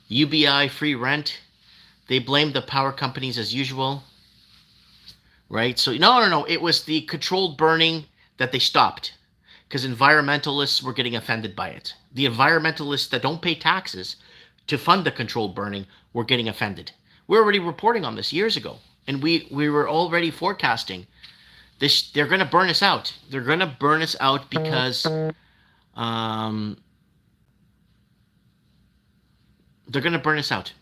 UBI free rent, they blamed the power companies as usual, right? So no, it was the controlled burning that they stopped because environmentalists were getting offended by it. The environmentalists that don't pay taxes to fund the controlled burning were getting offended. We were already reporting on this years ago, and we were already forecasting this. They're going to burn us out. They're going to burn us out because they're going to burn us out,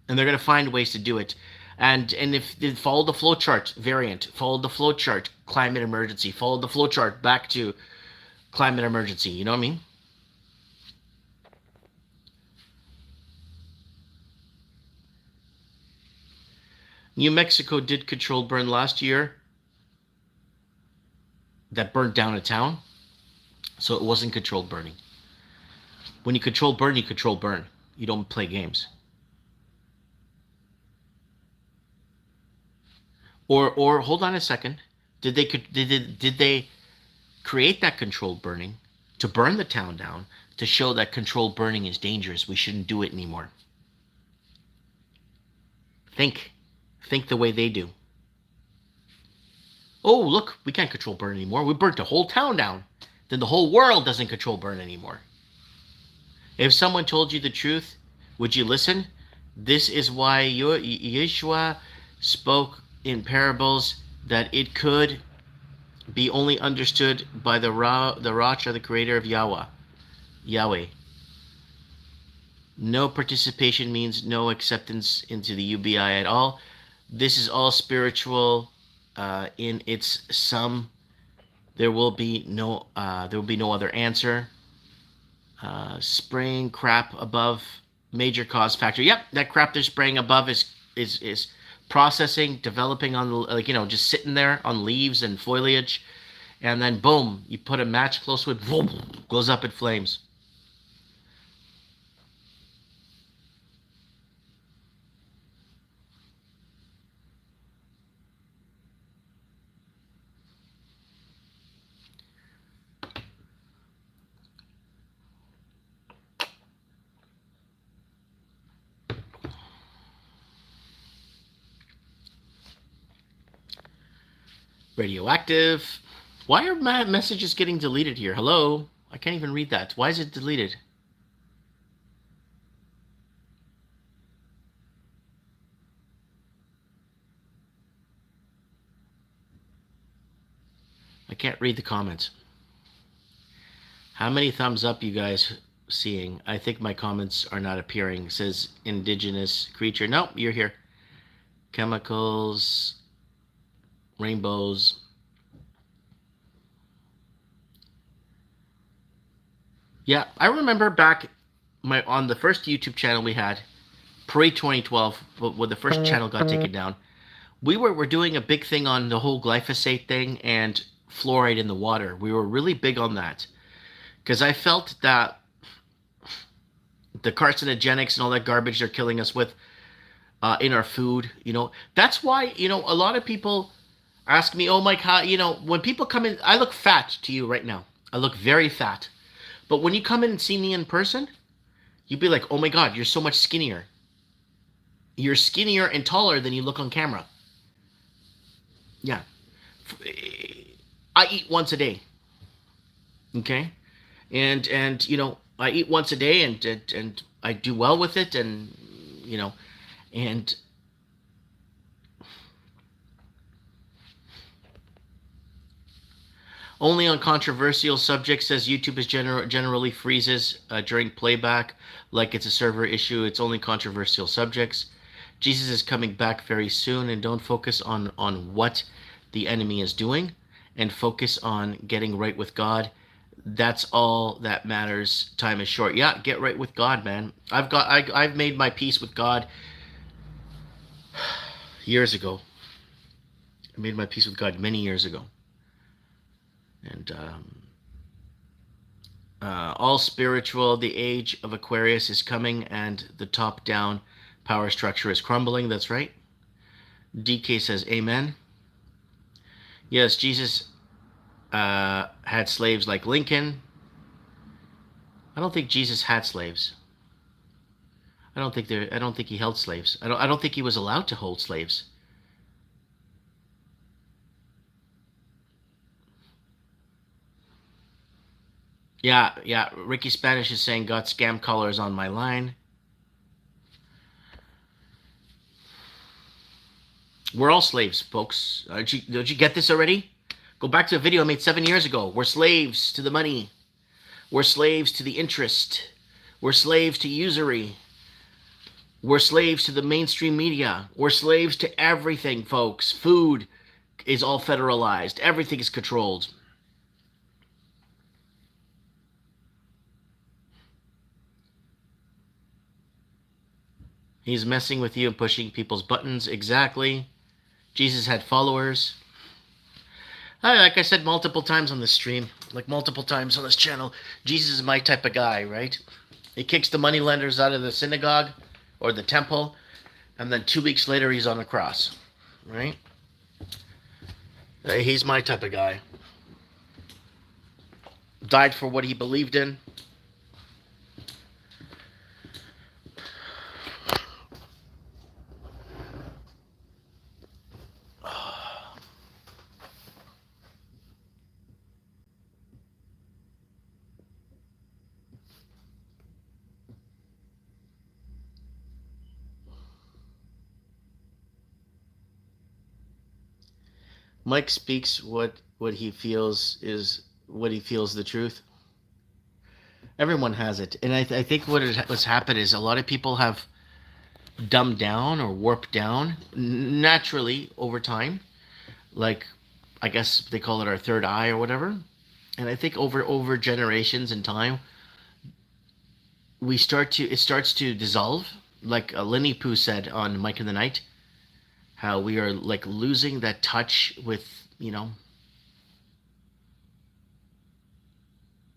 and they're going to find ways to do it. And if they follow the flowchart variant, follow the flowchart climate emergency, follow the flowchart back to climate emergency. You know what I mean? New Mexico did controlled burn last year. That burned down a town. So it wasn't controlled burning. When you control burn, you control burn. You don't play games. Or hold on a second. Did they create that controlled burning to burn the town down to show that controlled burning is dangerous? We shouldn't do it anymore. Think the way they do. Oh, look, we can't control burn anymore. We burnt the whole town down. Then the whole world doesn't control burn anymore. If someone told you the truth, would you listen? This is why Yeshua spoke in parables, that it could be only understood by the Roch, or the creator of Yahweh. No participation means no acceptance into the UBI at all. This is all spiritual in its sum. There will be no other answer. Spraying crap above, major cause factor. Yep, that crap they're spraying above is processing, developing on, just sitting there on leaves and foliage, and then boom, you put a match close to it, boom, goes up in flames. Radioactive. Why are my messages getting deleted here? Hello? I can't even read that. Why is it deleted? I can't read the comments. How many thumbs up you guys seeing? I think my comments are not appearing. It says indigenous creature. Nope, you're here. Chemicals, rainbows. Yeah, I remember back on the first YouTube channel we had, pre-2012, when the first channel got taken down, we were doing a big thing on the whole glyphosate thing and fluoride in the water. We were really big on that because I felt that the carcinogenics and all that garbage they're killing us with in our food, that's why, a lot of people ask me, oh, Mike, how, when people come in, I look fat to you right now. I look very fat. But when you come in and see me in person, you'd be like, oh my God, you're so much skinnier. You're skinnier and taller than you look on camera. Yeah. I eat once a day. Okay? And I eat once a day and I do well with it and and only on controversial subjects, says YouTube is generally freezes during playback like it's a server issue. It's only controversial subjects. Jesus is coming back very soon, and don't focus on what the enemy is doing and focus on getting right with God. That's all that matters. Time is short. Yeah, get right with God, man. I've made my peace with God years ago. I made my peace with God many years ago. And all spiritual, the age of Aquarius is coming and the top-down power structure is crumbling. That's right. DK says, amen. Yes, Jesus had slaves like Lincoln. I don't think Jesus had slaves. I don't think he held slaves. I don't think he was allowed to hold slaves. Yeah. Ricky Spanish is saying, got scam callers on my line. We're all slaves, folks. Don't you get this already? Go back to a video I made 7 years ago. We're slaves to the money. We're slaves to the interest. We're slaves to usury. We're slaves to the mainstream media. We're slaves to everything, folks. Food is all federalized. Everything is controlled. He's messing with you and pushing people's buttons. Exactly. Jesus had followers. Like I said multiple times on this stream, like multiple times on this channel, Jesus is my type of guy, right? He kicks the moneylenders out of the synagogue or the temple, and then 2 weeks later he's on the cross, right? He's my type of guy. Died for what he believed in. Mike speaks what he feels is what he feels the truth. Everyone has it. And I think what's happened is a lot of people have dumbed down or warped down naturally over time. Like, I guess they call it our third eye or whatever. And I think over generations and time, it starts to dissolve. Like Lenny Pooh said on Mike in the Night, how we are like losing that touch with,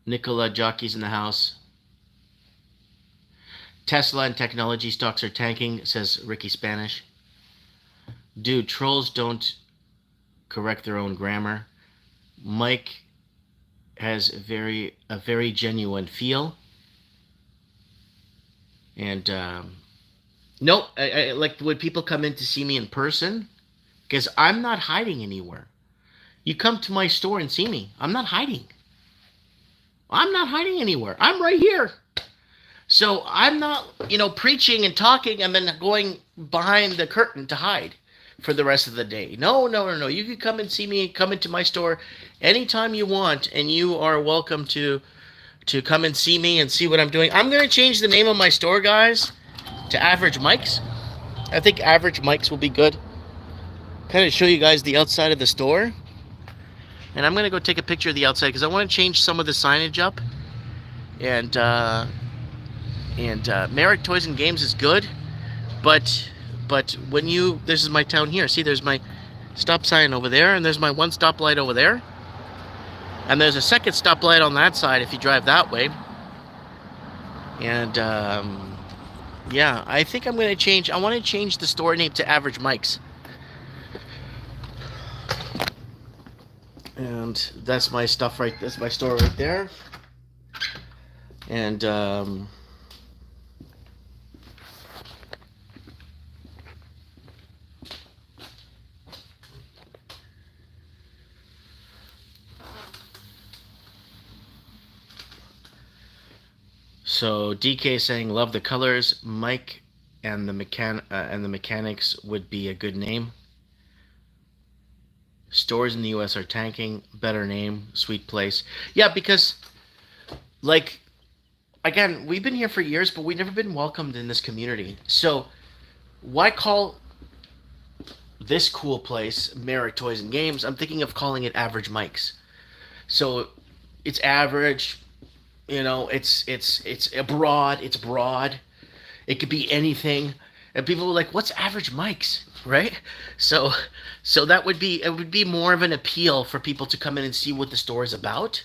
Nicola Jockey's in the house. Tesla and technology stocks are tanking, says Ricky Spanish. Dude, trolls don't correct their own grammar. Mike has a very genuine feel. And no, I like when people come in to see me in person, because I'm not hiding anywhere. You come to my store and see me. I'm not hiding. I'm not hiding anywhere. I'm right here. So I'm not, preaching and talking and then going behind the curtain to hide. for the rest of the day. No, no, no, no. You can come and see me, come into my store anytime you want, and you are welcome to come and see me and see what I'm doing. I'm going to change the name of my store, guys, to Average Mike's. I think Average Mike's will be good. Kind of show you guys the outside of the store. And I'm going to go take a picture of the outside because I want to change some of the signage up. And Merrick Toys and Games is good, but when you, this is my town here. See, there's my stop sign over there, and there's my one stoplight over there, and there's a second stoplight on that side if you drive that way. And yeah, I think I'm gonna change. I want to change the store name to Average Mike's, and that's my stuff right. That's my store right there, and so DK saying love the colors. Mike and the mechanics would be a good name. Stores in the US are tanking. Better name, sweet place. Yeah, because like again, we've been here for years, but we've never been welcomed in this community. So why call this cool place Merrick Toys and Games? I'm thinking of calling it Average Mike's. So it's average. You know, it's broad. It's broad. It could be anything, and people are like, "What's Average Mike's?" Right? So that would be more of an appeal for people to come in and see what the store is about.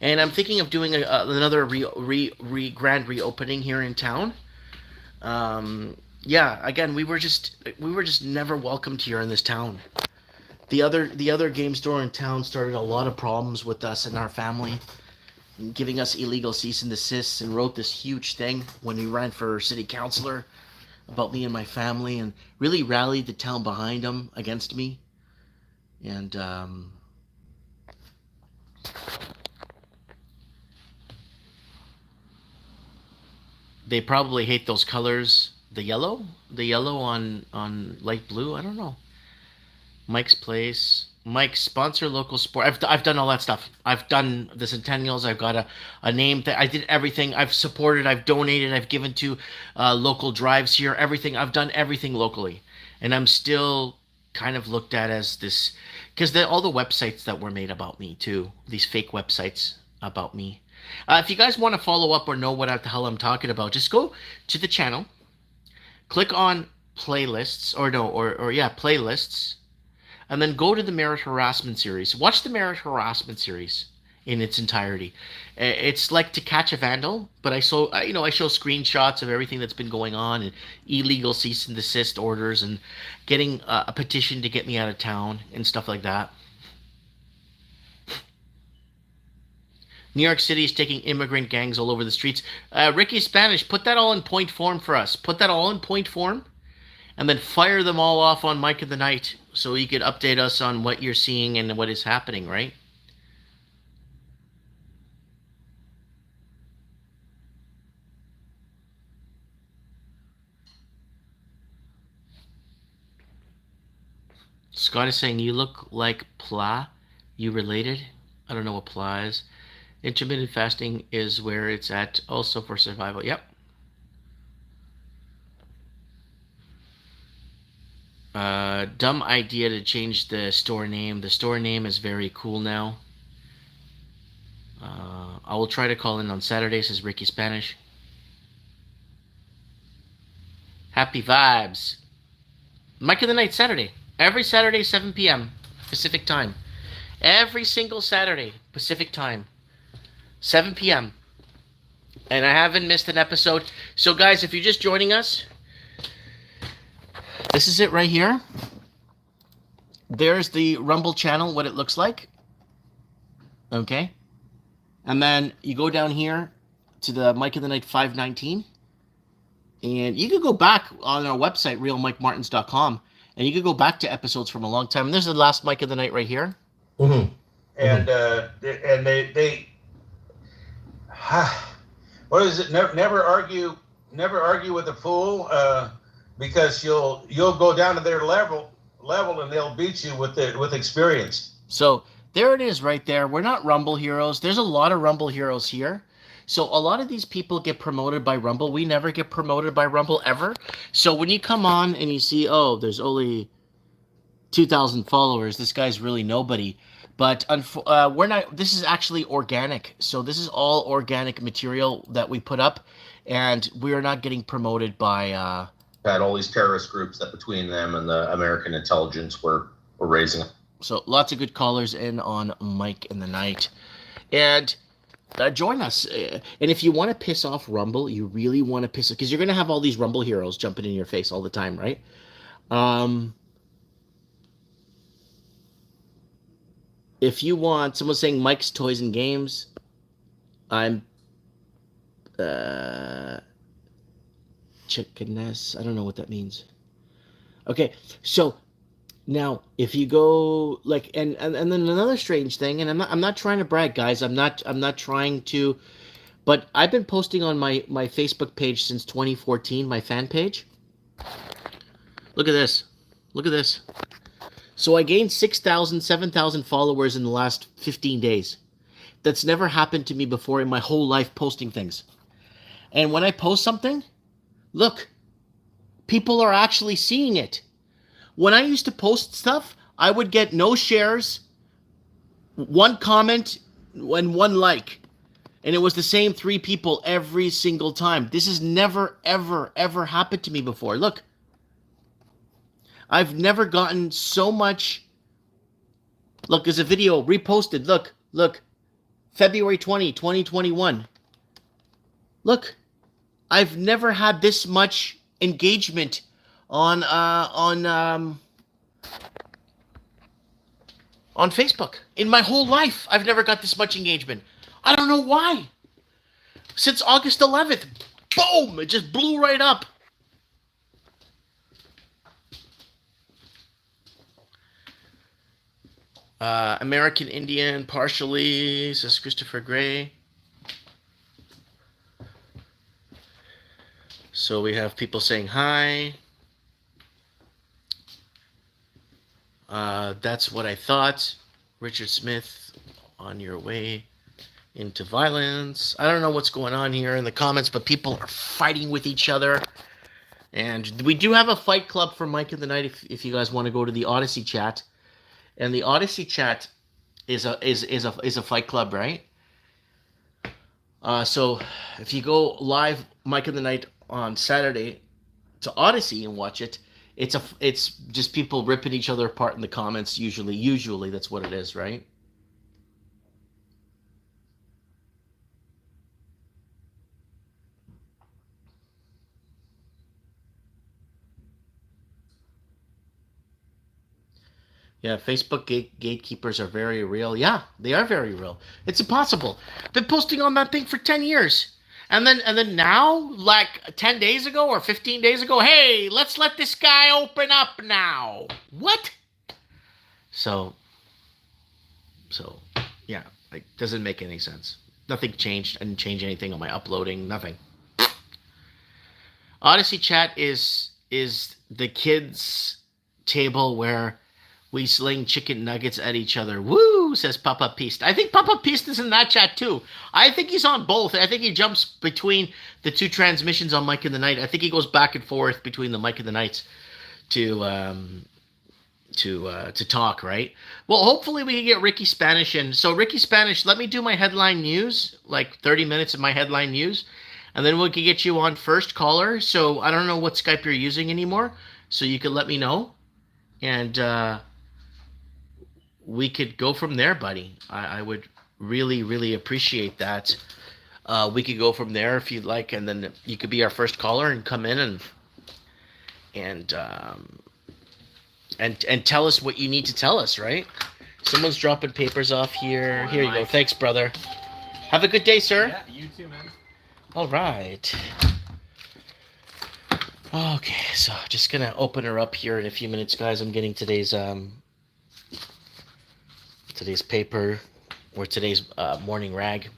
And I'm thinking of doing another grand reopening here in town. Yeah, again, we were just never welcomed here in this town. The other game store in town started a lot of problems with us and our family, giving us illegal cease and desists, and wrote this huge thing when we ran for city councilor about me and my family, and really rallied the town behind them against me. And they probably hate those colors. The yellow on light blue. I don't know. Mike's Place. Mike, sponsor local sport. I've done all that stuff. I've done the Centennials. I've got a name that I did everything. I've supported. I've donated. I've given to local drives here. Everything. I've done everything locally, and I'm still kind of looked at as this because all the websites that were made about me too. These fake websites about me. If you guys want to follow up or know what the hell I'm talking about, just go to the channel, click on playlists playlists. And then go to the Merit Harassment series. Watch the Merit Harassment series in its entirety. It's like To Catch a Vandal, but I show screenshots of everything that's been going on, and illegal cease and desist orders, and getting a petition to get me out of town and stuff like that. New York City is taking immigrant gangs all over the streets. Ricky Spanish, put that all in point form for us. Put that all in point form, and then fire them all off on Mike of the Night, so you could update us on what you're seeing and what is happening, right? Scott is saying, you look like Pla. You related? I don't know what Pla is. Intermittent fasting is where it's at, also for survival. Yep. Dumb idea to change the store name. The store name is very cool now. I will try to call in on Saturday, says Ricky Spanish. Happy vibes. Mike of the Night Saturday. Every Saturday, 7 p.m. Pacific time. Every single Saturday, Pacific time. 7 p.m. And I haven't missed an episode. So guys, if you're just joining us, this is it right here. There's the Rumble channel, what it looks like. Okay. And then you go down here to the Mike of the Night 519. And you can go back on our website, realmikemartins.com, and you can go back to episodes from a long time. And there's the last Mike of the Night right here. Mm-hmm. And they what is it? Never argue with a fool, because you'll go down to their level level, and they'll beat you with experience. So there it is right there. We're not Rumble heroes. There's a lot of Rumble heroes here. So a lot of these people get promoted by Rumble. We never get promoted by Rumble ever. So when you come on and you see, oh, there's only 2,000 followers, this guy's really nobody. But we're not. This is actually organic. So this is all organic material that we put up, and we're not getting promoted by. Had all these terrorist groups that between them and the American intelligence were raising. So lots of good callers in on Mike in the Night, and join us. And if you want to piss off Rumble, you really want to piss, because you're gonna have all these Rumble heroes jumping in your face all the time, right? If you want, someone saying Mike's Toys and Games, I'm chickeness. I don't know what that means. Okay, so now if you go like and then another strange thing, and I'm not trying to brag, guys. I'm not trying to, but I've been posting on my Facebook page since 2014, my fan page. Look at this. Look at this. So I gained 6,000, 7,000 followers in the last 15 days. That's never happened to me before in my whole life posting things. And when I post something, look, people are actually seeing it. When I used to post stuff, I would get no shares, one comment, and one like. And it was the same 3 people every single time. This has never, ever, ever happened to me before. Look. I've never gotten so much. Look, there's a video reposted. Look. February 20, 2021. Look. I've never had this much engagement on Facebook. In my whole life, I've never got this much engagement. I don't know why. Since August 11th. Boom! It just blew right up. American Indian, partially, says Christopher Gray. So we have people saying hi. That's what I thought. Richard Smith, on your way into violence. I don't know what's going on here in the comments, but people are fighting with each other. And we do have a fight club for Mike in the Night if you guys want to go to the Odyssey chat. And the Odyssey chat is a fight club, right? So if you go live Mike in the Night on Saturday to Odyssey and watch it, it's just people ripping each other apart in the comments. Usually that's what it is, right? Yeah, Facebook gatekeepers are very real. Yeah, they are very real. It's impossible. Been posting on that thing for 10 years. And then now, like 10 days ago or 15 days ago, hey, let's let this guy open up now. What? So yeah, like doesn't make any sense. Nothing changed. I didn't change anything on my uploading, nothing. Odyssey chat is the kids' table where we sling chicken nuggets at each other. Woo, says Papa Peast. I think Papa Peast is in that chat too. I think he's on both. I think he jumps between the two transmissions on Mike in the Night. I think he goes back and forth between the Mike in the Nights to talk, right? Well, hopefully we can get Ricky Spanish in. So Ricky Spanish, let me do my headline news, like 30 minutes of my headline news, and then we can get you on first caller. So I don't know what Skype you're using anymore, so you can let me know. And we could go from there, buddy. I would really, really appreciate that. We could go from there if you'd like, and then you could be our first caller and come in and tell us what you need to tell us, right? Someone's dropping papers off here. Here you go. Thanks, brother. Have a good day, sir. Yeah, you too, man. All right. Okay, so just gonna open her up here in a few minutes, guys. I'm getting today's paper or today's morning rag.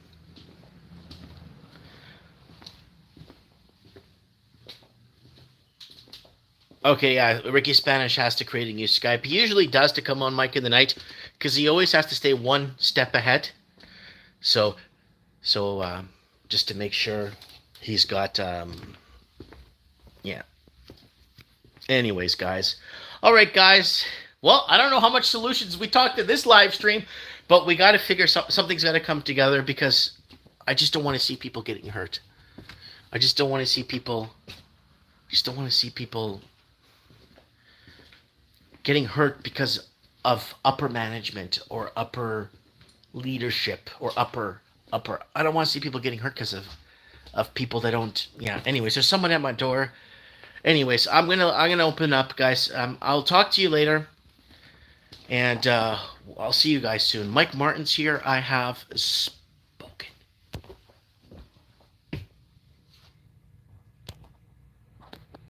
Okay, yeah, Ricky Spanish has to create a new Skype. He usually does to come on Mike in the Night because he always has to stay one step ahead. So, so just to make sure he's got, yeah. Anyways, guys. All right, guys. Well, I don't know how much solutions we talked in this live stream, but we got to figure something's got to come together because I just don't want to see people getting hurt. I just don't want to see people. I just don't want to see people getting hurt because of upper management or upper leadership or upper. I don't want to see people getting hurt because of people that don't. Yeah. Anyways, there's someone at my door. Anyways, I'm gonna open up, guys. I'll talk to you later, and I'll see you guys soon. Mike Martin's here. I have